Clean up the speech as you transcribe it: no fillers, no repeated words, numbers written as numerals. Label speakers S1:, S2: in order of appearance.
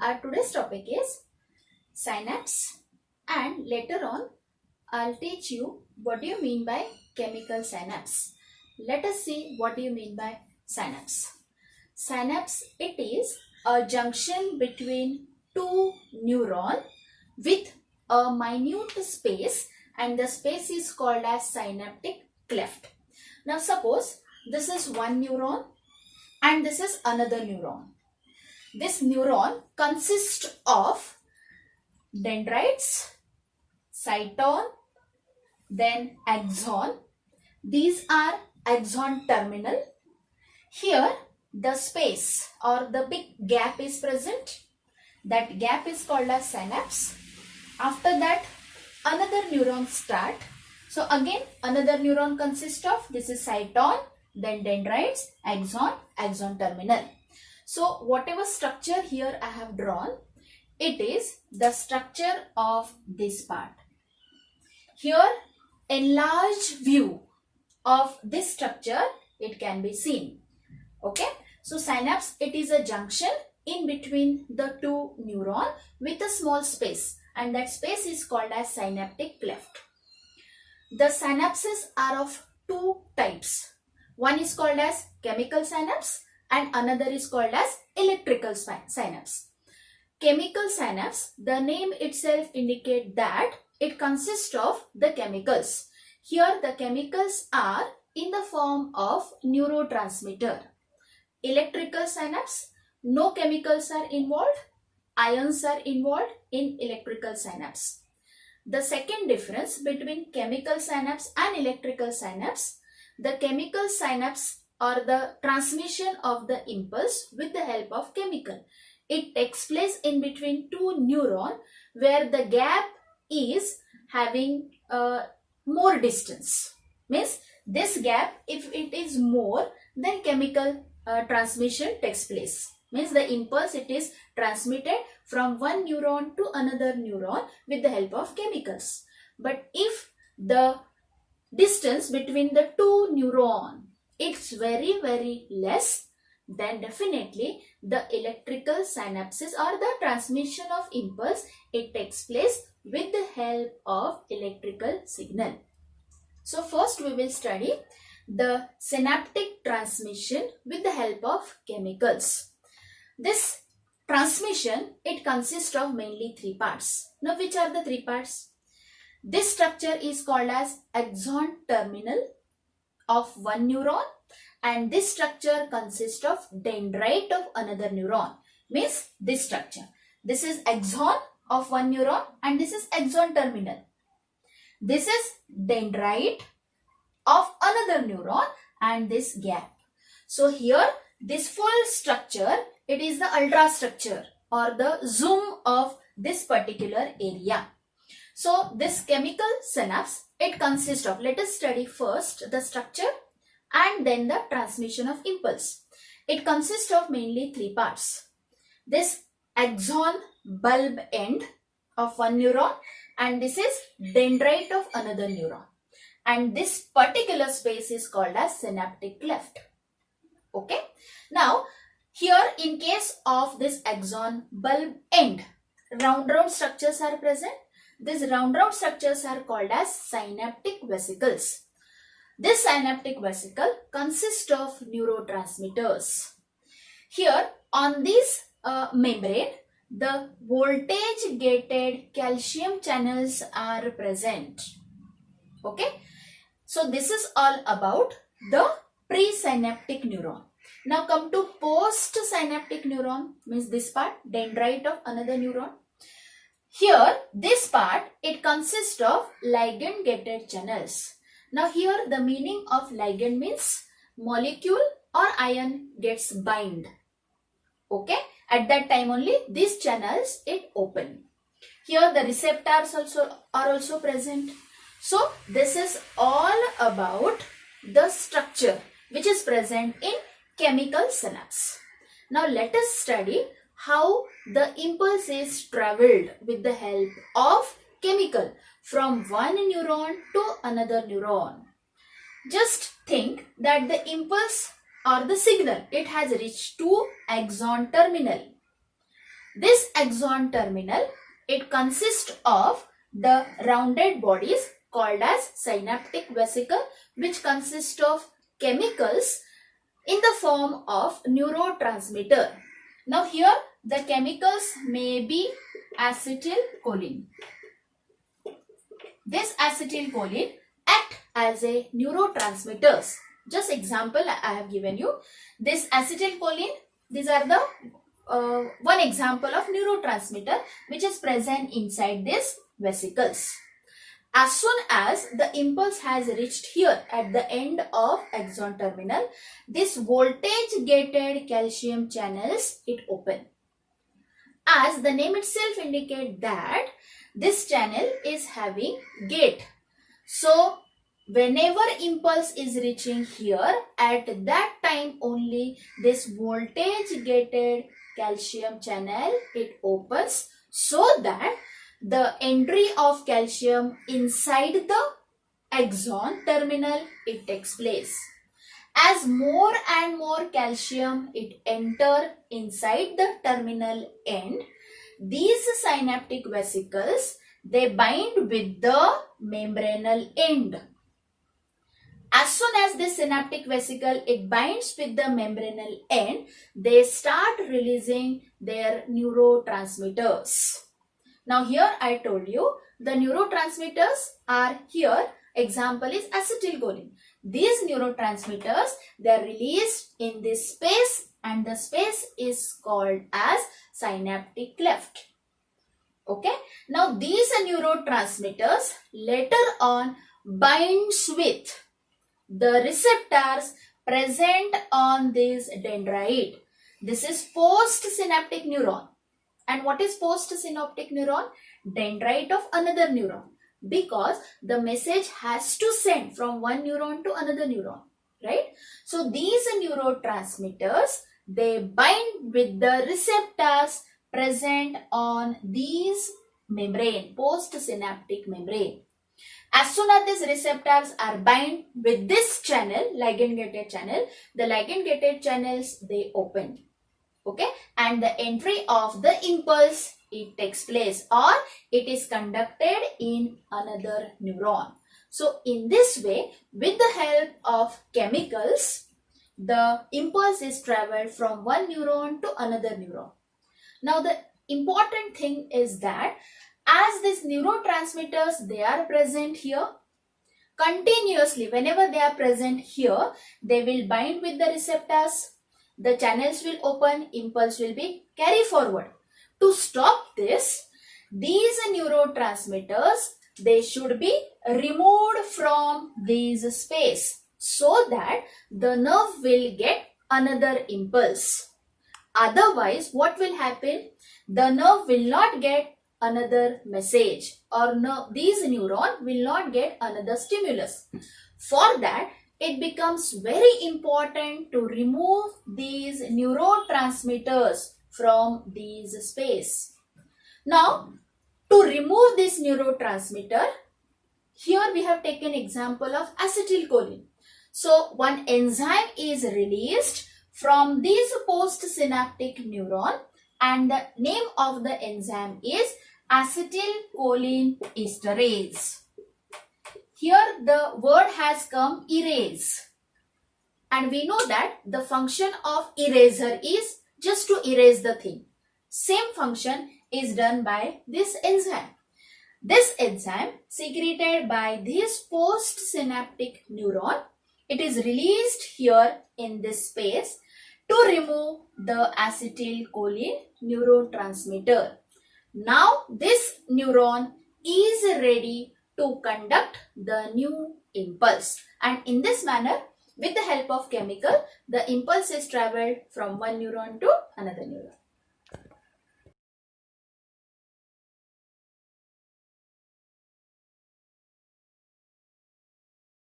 S1: Our today's topic is synapse, and later on I'll teach you what do you mean by chemical synapse. Let us see what do you mean by synapse. Synapse, it is a junction between two neurons with a minute space, and the space is called as synaptic cleft. Now suppose this is one neuron and this is another neuron. This neuron consists of dendrites, cyton, then axon. These are axon terminal. Here the space or the big gap is present. That gap is called as synapse. After that another neuron start. So again another neuron consists of, this is cyton, then dendrites, axon terminal. So whatever structure here I have drawn, it is the structure of this part. Here enlarged view of this structure it can be seen. Okay. So synapse, it is a junction in between the two neurons with a small space, and that space is called as synaptic cleft. The synapses are of two types. One is called as chemical synapse and another is called as electrical synapse. Chemical synapse, the name itself indicates that it consists of the chemicals. Here the chemicals are in the form of neurotransmitter. Electrical synapse, no chemicals are involved, ions are involved in electrical synapse. The second difference between chemical synapse and electrical synapse, the chemical synapse or the transmission of the impulse with the help of chemical. It takes place in between two neurons where the gap is having more distance. Means this gap, if it is more, then chemical transmission takes place. Means the impulse, it is transmitted from one neuron to another neuron with the help of chemicals. But if the distance between the two neurons, it's very less, then definitely the electrical synapses or the transmission of impulse, it takes place with the help of electrical signal. So first we will study the synaptic transmission with the help of chemicals. This transmission, it consists of mainly three parts. Now which are the three parts? This structure is called as axon terminal of one neuron, and this structure consists of dendrite of another neuron. Means this structure. This is axon of one neuron and this is axon terminal. This is dendrite of another neuron and this gap. So here this full structure, it is the ultrastructure or the zoom of this particular area. So this chemical synapse, it consists of, let us study first the structure and then the transmission of impulse. It consists of mainly three parts. This axon bulb end of one neuron and this is dendrite of another neuron. And this particular space is called as synaptic cleft. Okay. Now here in case of this axon bulb end, round structures are present. These round structures are called as synaptic vesicles. This synaptic vesicle consists of neurotransmitters. Here on this membrane, the voltage gated calcium channels are present. Okay. So this is all about the presynaptic neuron. Now come to postsynaptic neuron, means this part, dendrite of another neuron. Here this part, it consists of ligand gated channels. Now here the meaning of ligand means molecule or ion gets bind. Okay. At that time only these channels it open. Here the receptors are also present. So this is all about the structure which is present in chemical synapse. Now let us study how the impulse is traveled with the help of chemical from one neuron to another neuron. Just think that the impulse or the signal, it has reached to axon terminal. This axon terminal, it consists of the rounded bodies called as synaptic vesicle, which consist of chemicals in the form of neurotransmitter. Now here the chemicals may be acetylcholine. This acetylcholine act as a neurotransmitters. Just example I have given you. This acetylcholine, these are the one example of neurotransmitter which is present inside these vesicles. As soon as the impulse has reached here at the end of axon terminal, this voltage gated calcium channels it open. As the name itself indicates that this channel is having gate. So whenever impulse is reaching here, at that time only this voltage gated calcium channel it opens, so that the entry of calcium inside the axon terminal it takes place. As more and more calcium it enter inside the terminal end, these synaptic vesicles they bind with the membranal end. As soon as this synaptic vesicle it binds with the membranal end, they start releasing their neurotransmitters. Now here I told you the neurotransmitters are here. Example is acetylcholine. These neurotransmitters they are released in this space, and the space is called as synaptic cleft. Okay. Now these neurotransmitters later on binds with the receptors present on this dendrite. This is postsynaptic neuron. And what is postsynaptic neuron? Dendrite of another neuron. Because the message has to send from one neuron to another neuron, right? So these neurotransmitters, they bind with the receptors present on these membrane, postsynaptic membrane. As soon as these receptors are bind with this channel, ligand-gated channel, the ligand-gated channels, they open. Okay, and the entry of the impulse it takes place, or it is conducted in another neuron. So in this way, with the help of chemicals, the impulse is traveled from one neuron to another neuron. Now the important thing is that as these neurotransmitters they are present here, continuously whenever they are present here, they will bind with the receptors. The channels will open, impulse will be carried forward. To stop this, these neurotransmitters, they should be removed from this space so that the nerve will get another impulse. Otherwise, what will happen? The nerve will not get another message, or these neurons will not get another stimulus. For that, it becomes very important to remove these neurotransmitters from these space. Now, to remove this neurotransmitter, here we have taken example of acetylcholine. So, one enzyme is released from this postsynaptic neuron, and the name of the enzyme is acetylcholine esterase. Here the word has come erase, and we know that the function of eraser is just to erase the thing. Same function is done by this enzyme. This enzyme secreted by this postsynaptic neuron, it is released here in this space to remove the acetylcholine neurotransmitter. Now this neuron is ready to conduct the new impulse, and in this manner, with the help of chemical, the impulse is traveled from one neuron to another neuron.